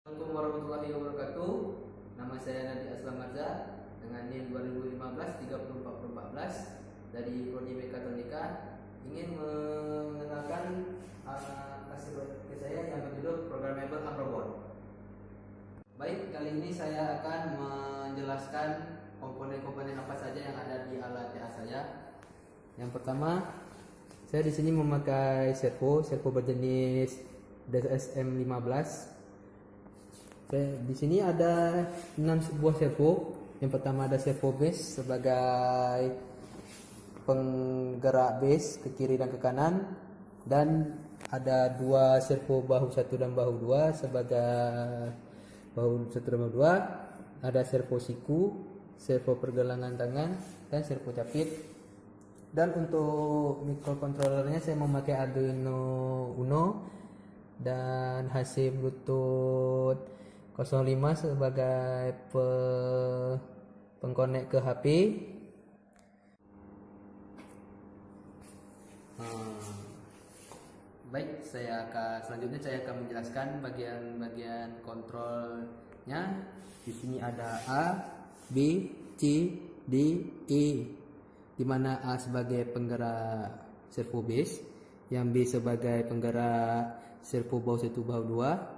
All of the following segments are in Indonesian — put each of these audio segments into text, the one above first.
Assalamualaikum warahmatullahi wabarakatuh. Nama saya Nadi Aslam Marza dengan NIM 2015-304014 dari Prodi Mekatronika. Ingin mengenalkan hasil project saya yang berjudul Programmable Arm Robot. Baik, kali ini saya akan menjelaskan komponen-komponen apa saja yang ada di alat TA saya. Yang pertama, saya di sini memakai servo berjenis DSM 15. Di sini ada 6 buah servo. Yang pertama ada servo base sebagai penggerak base ke kiri dan ke kanan, dan ada 2 servo bahu 1 dan bahu 2 sebagai bahu 1 dan bahu 2. Ada servo siku, servo pergelangan tangan, dan servo capit. Dan untuk microcontrollernya saya memakai Arduino Uno dan HC Bluetooth 05 sebagai pengkonek ke HP. Baik, selanjutnya saya akan menjelaskan bagian-bagian kontrolnya. Di sini ada A, B, C, D, E, di mana A sebagai penggerak servo base, yang B sebagai penggerak servo bahu 1 bahu 2,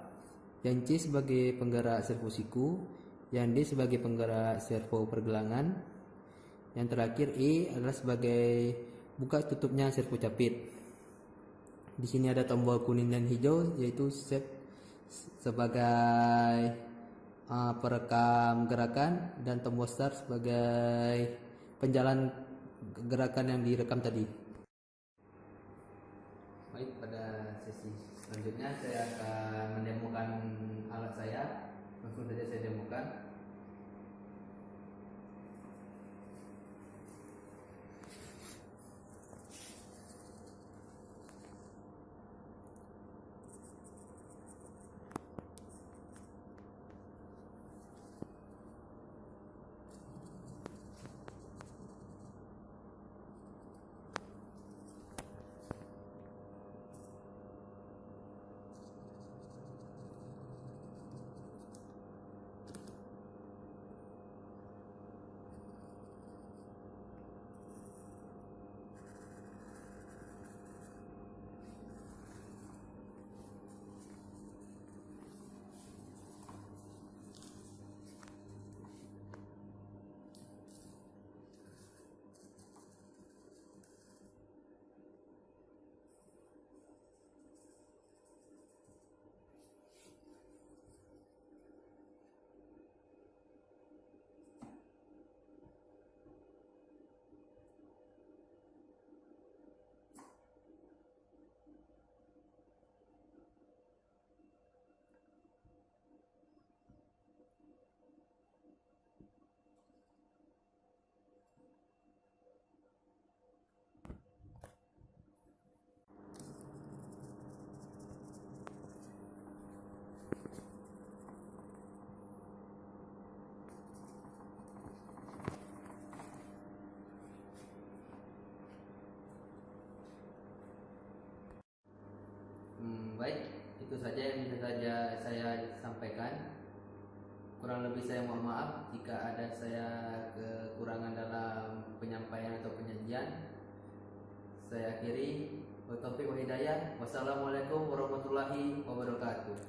yang C sebagai penggerak servo siku, yang D sebagai penggerak servo pergelangan, yang terakhir E adalah sebagai buka tutupnya servo capit. Di sini ada tombol kuning dan hijau, yaitu set sebagai perekam gerakan, dan tombol start sebagai penjalan gerakan yang direkam tadi. Baik, pada sesi selanjutnya saya akan mendemokan alat saya. Langsung saja saya demokan. Baik, itu saja yang bisa saya sampaikan. Kurang lebih saya mohon maaf jika ada saya kekurangan dalam penyampaian atau penyajian. Saya akhiri. Wassalamualaikum warahmatullahi wabarakatuh.